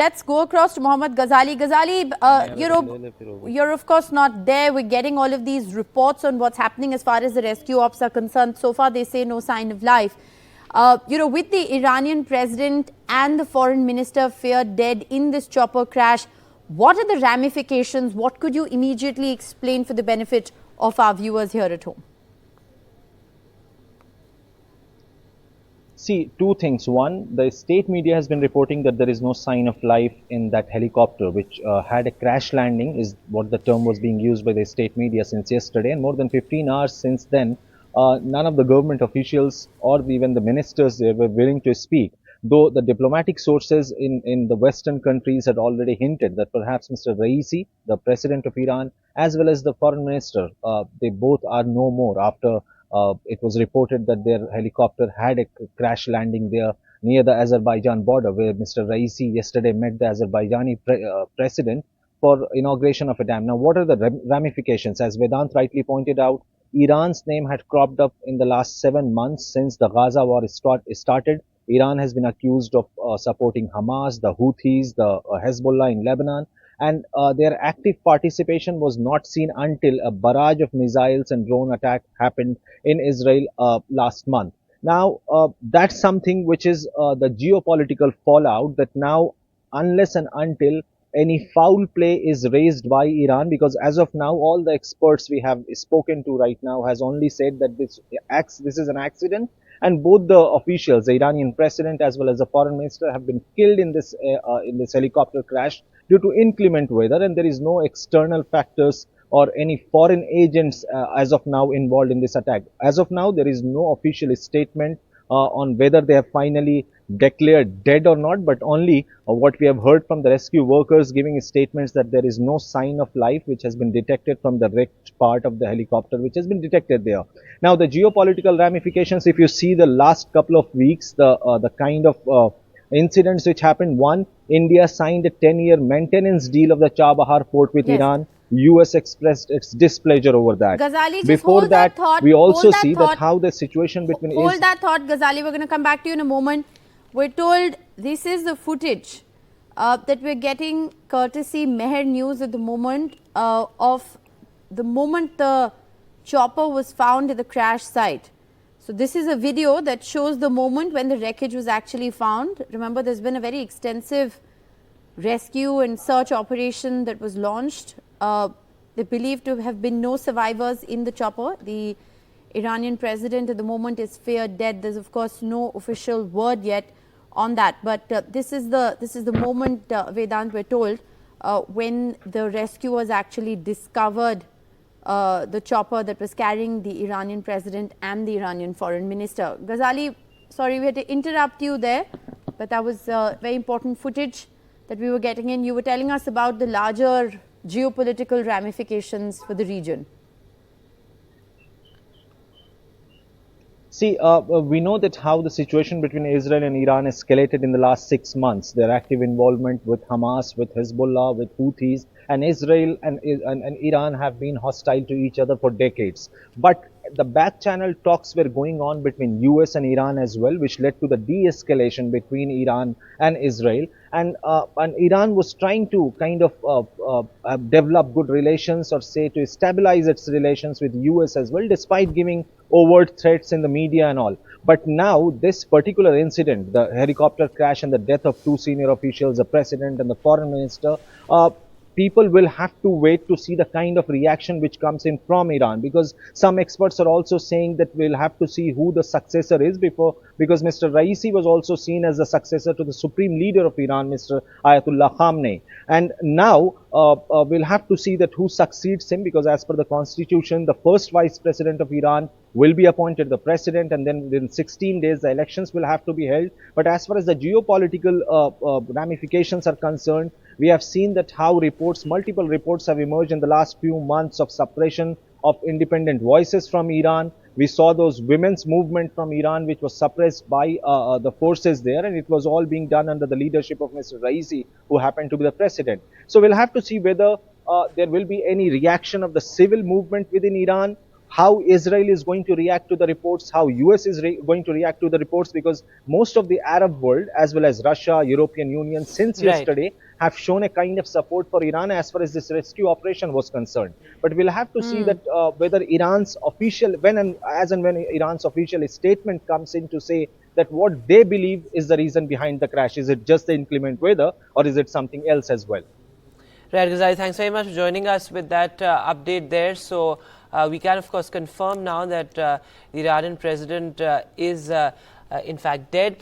Let's go across to Mohammad Ghazali. Ghazali, you're of course not there. We're getting all of these reports on what's happening as far as the rescue ops are concerned. So far, they say no sign of life. With the Iranian president and the foreign minister feared dead in this chopper crash, what are the ramifications? What could you immediately explain for the benefit of our viewers here at home? See, two things. One, the state media has been reporting that there is no sign of life in that helicopter, which had a crash landing, is what the term was being used by the state media since yesterday. And more than 15 hours since then, none of the government officials or even the ministers there were willing to speak. Though the diplomatic sources in the Western countries had already hinted that perhaps Mr. Raisi, the president of Iran, as well as the foreign minister, they both are no more after it was reported that their helicopter had a crash landing there near the Azerbaijan border, where Mr. Raisi yesterday met the Azerbaijani president for inauguration of a dam. Now, what are the ramifications? As Vedant rightly pointed out, Iran's name had cropped up in the last 7 months since the Gaza war started. Iran has been accused of supporting Hamas, the Houthis, the Hezbollah in Lebanon, and their active participation was not seen until a barrage of missiles and drone attack happened in Israel last month. Now, that's something which is the geopolitical fallout, that now, unless and until any foul play is raised by Iran, because as of now, all the experts we have spoken to right now has only said that this is an accident, and both the officials, the Iranian president as well as the foreign minister, have been killed in this helicopter crash due to inclement weather, and there is no external factors or any foreign agents as of now involved in this attack. As of now, there is no official statement on whether they have finally declared dead or not, but only what we have heard from the rescue workers giving statements that there is no sign of life which has been detected from the wrecked part of the helicopter which has been detected there. Now, the geopolitical ramifications, if you see the last couple of weeks, the kind of incidents which happened. One, India signed a 10-year maintenance deal of the Chabahar port with Iran. US expressed its displeasure over that. Ghazali, Before that, thought, we also see that how the situation between Hold that thought, Ghazali. We're going to come back to you in a moment. We're told this is the footage that we're getting courtesy Meher News at the moment of the moment the chopper was found at the crash site. So this is a video that shows the moment when the wreckage was actually found. Remember, there's been a very extensive rescue and search operation that was launched. They believe to have been no survivors in the chopper. The Iranian president at the moment is feared dead. There's of course no official word yet on that, but this is the moment, Vedant, we're told, when the rescuers actually discovered the chopper that was carrying the Iranian president and the Iranian foreign minister. Ghazali, sorry we had to interrupt you there, but that was very important footage that we were getting in. You were telling us about the larger geopolitical ramifications for the region. See, we know that how the situation between Israel and Iran escalated in the last 6 months. Their active involvement with Hamas, with Hezbollah, with Houthis, and Israel and Iran have been hostile to each other for decades. But the back channel talks were going on between US and Iran as well, which led to the de-escalation between Iran and Israel. And Iran was trying to kind of develop good relations, or say to stabilize its relations with US as well, despite giving overt threats in the media and all. But now this particular incident, the helicopter crash and the death of 2 senior officials, the president and the foreign minister, people will have to wait to see the kind of reaction which comes in from Iran, because some experts are also saying that we'll have to see who the successor is because Mr. Raisi was also seen as the successor to the supreme leader of Iran, Mr. Ayatollah Khamenei. And now we'll have to see that who succeeds him, because as per the constitution, the first vice president of Iran will be appointed the president, and then within 16 days the elections will have to be held. But as far as the geopolitical ramifications are concerned, we have seen that how multiple reports have emerged in the last few months of suppression of independent voices from Iran. We saw those women's movement from Iran which was suppressed by the forces there, and it was all being done under the leadership of Mr. Raisi, who happened to be the president. So we'll have to see whether there will be any reaction of the civil movement within Iran, how Israel is going to react to the reports, how US is going to react to the reports, because most of the Arab world, as well as Russia, European Union, since Right. yesterday, have shown a kind of support for Iran as far as this rescue operation was concerned. But we'll have to see that whether Iran's official, when Iran's official statement comes in to say that what they believe is the reason behind the crash. Is it just the inclement weather, or is it something else as well? Right, Ghazali, thanks very much for joining us with that update there. So we can, of course, confirm now that the Iranian president is, in fact, dead.